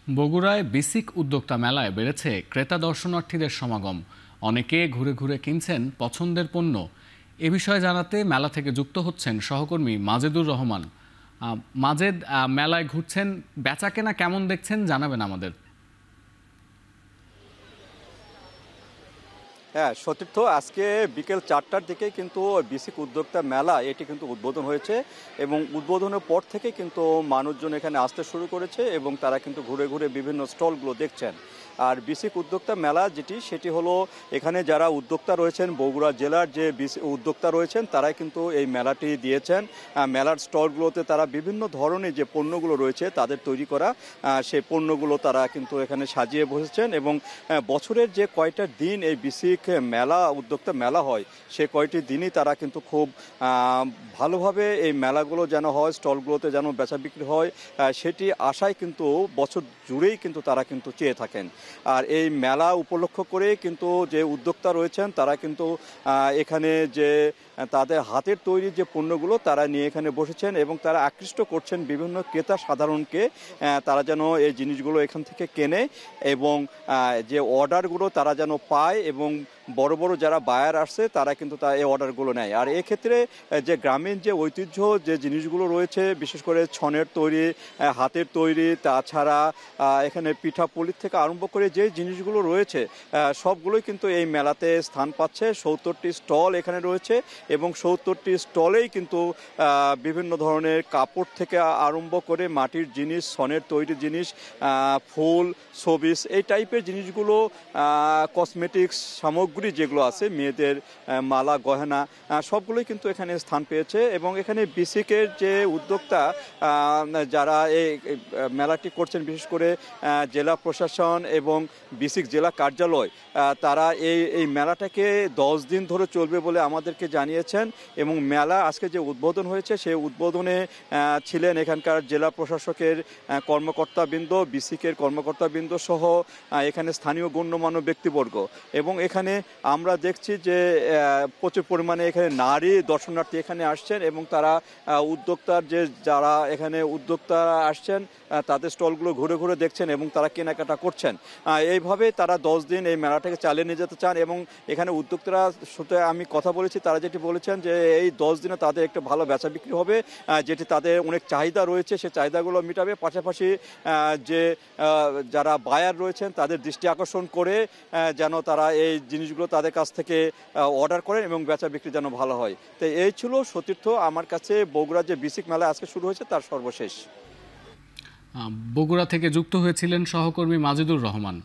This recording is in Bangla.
বগুড়ায় বেসিক উদ্যোক্তা মেলায় বেড়েছে ক্রেতা দর্শনার্থীদের সমাগম। অনেকে ঘুরে ঘুরে কিনছেন পছন্দের পণ্য। এ বিষয়ে জানাতে মেলা থেকে যুক্ত হচ্ছেন সহকর্মী মাজেদুর রহমান। মাজেদ, মেলায় ঘুরছেন, বেচাকেনা কেমন দেখছেন জানাবেন আমাদের। হ্যাঁ, সতীর্থ, আজকে বিকেল 4টার দিকে কিন্তু বেসিক উদ্যোক্তা মেলা এটি কিন্তু উদ্বোধন হয়েছে এবং উদ্বোধনের পর থেকে কিন্তু মানুষজন এখানে আসতে শুরু করেছে এবং তারা কিন্তু ঘুরে ঘুরে বিভিন্ন স্টলগুলো দেখছেন। আর বেসিক উদ্যোক্তা মেলা সেটি হলো এখানে যারা উদ্যোক্তা রয়েছেন, বগুড়া জেলার যে উদ্যোক্তা রয়েছেন তারাই কিন্তু এই মেলাটি দিয়েছেন। মেলার স্টলগুলোতে তারা বিভিন্ন ধরনের যে পণ্যগুলো রয়েছে তাদের তৈরি করা সেই পণ্যগুলো তারা কিন্তু এখানে সাজিয়ে বসেছেন এবং বছরের যে কয়টা দিন এই বেসিক মেলা উদ্যোক্তা মেলা হয় সে কয়টি দিনই তারা কিন্তু খুব ভালোভাবে এই মেলাগুলো যেন হয়, স্টলগুলোতে যেন বেচা বিক্রি হয় সেটি আশায় কিন্তু বছর জুড়েই কিন্তু তারা কিন্তু চেয়ে থাকেন। আর এই মেলা উপলক্ষ করে কিন্তু যে উদ্যোক্তা রয়েছেন তারা কিন্তু এখানে যে তাদের হাতের তৈরি যে পণ্যগুলো তারা নিয়ে এখানে বসেছেন এবং তারা আকৃষ্ট করছেন বিভিন্ন ক্রেতা সাধারণকে, তারা যেন এই জিনিসগুলো এখান থেকে কেনে এবং যে অর্ডারগুলো তারা যেন পায় এবং বড় বড় যারা বায়ার আসছে তারা কিন্তু এই অর্ডারগুলো নেয়। আর এক্ষেত্রে যে গ্রামীণ যে ঐতিহ্য যে জিনিসগুলো রয়েছে, বিশেষ করে ছনের তৈরি, হাতের তৈরি, তাছাড়া এখানে পিঠাপুলির থেকে আরম্ভ করে যে জিনিসগুলো রয়েছে সবগুলোই কিন্তু এই মেলাতে স্থান পাচ্ছে। 70টি স্টল এখানে রয়েছে এবং 70টি স্টলেই কিন্তু বিভিন্ন ধরনের কাপড় থেকে আরম্ভ করে মাটির জিনিস, ছনের তৈরি জিনিস, ফুল, শোপিস, এই টাইপের জিনিসগুলো, কসমেটিক্স সামগ্রী যেগুলো আছে, মেয়েদের মালা গয়না, সবগুলোই কিন্তু এখানে স্থান পেয়েছে। এবং এখানে বেসিকের যে উদ্যোক্তা যারা এই মেলাটি করছেন, বিশেষ করে জেলা প্রশাসন এবং বেসিক জেলা কার্যালয়, তারা এই মেলাটাকে 10 দিন ধরে চলবে বলে আমাদেরকে জানিয়েছেন। এবং মেলা আজকে যে উদ্বোধন হয়েছে সেই উদ্বোধনে ছিলেন এখানকার জেলা প্রশাসকের কর্মকর্তাবৃন্দ, বেসিকের কর্মকর্তাবৃন্দ সহ এখানে স্থানীয় গণ্যমান্য ব্যক্তিবর্গ। এবং এখানে আমরা দেখছি যে প্রচুর পরিমাণে এখানে নারী দর্শনার্থী এখানে আসছেন এবং তারা উদ্যোক্তার যারা এখানে উদ্যোক্তারা আসছেন তাদের স্টলগুলো ঘুরে ঘুরে দেখছেন এবং তারা কেনাকাটা করছেন। এইভাবে তারা 10 দিন এই মেলাটাকে চালিয়ে নিয়ে যেতে চান। এবং এখানে উদ্যোক্তারা সাথে আমি কথা বলেছি, তারা যেটি বলেছেন যে এই 10 দিনে তাদের একটা ভালো বেচা বিক্রি হবে, যেটি তাদের অনেক চাহিদা রয়েছে সেই চাহিদাগুলো মেটাবে। পাশাপাশি যে যারা বায়ার রয়েছেন তাদের দৃষ্টি আকর্ষণ করে যেন তারা এই জিনিসগুলো তাদের কাছ থেকে অর্ডার করেন এবং বেচা বিক্রি যেন ভালো হয়। তো এই ছিল সতীর্থ আমার কাছে বগুড়া যে বেসিক মেলা আজকে শুরু হয়েছে তার সর্বশেষ। বগুড়া থেকে যুক্ত হয়েছিলেন সহকর্মী মাজেদুর রহমান।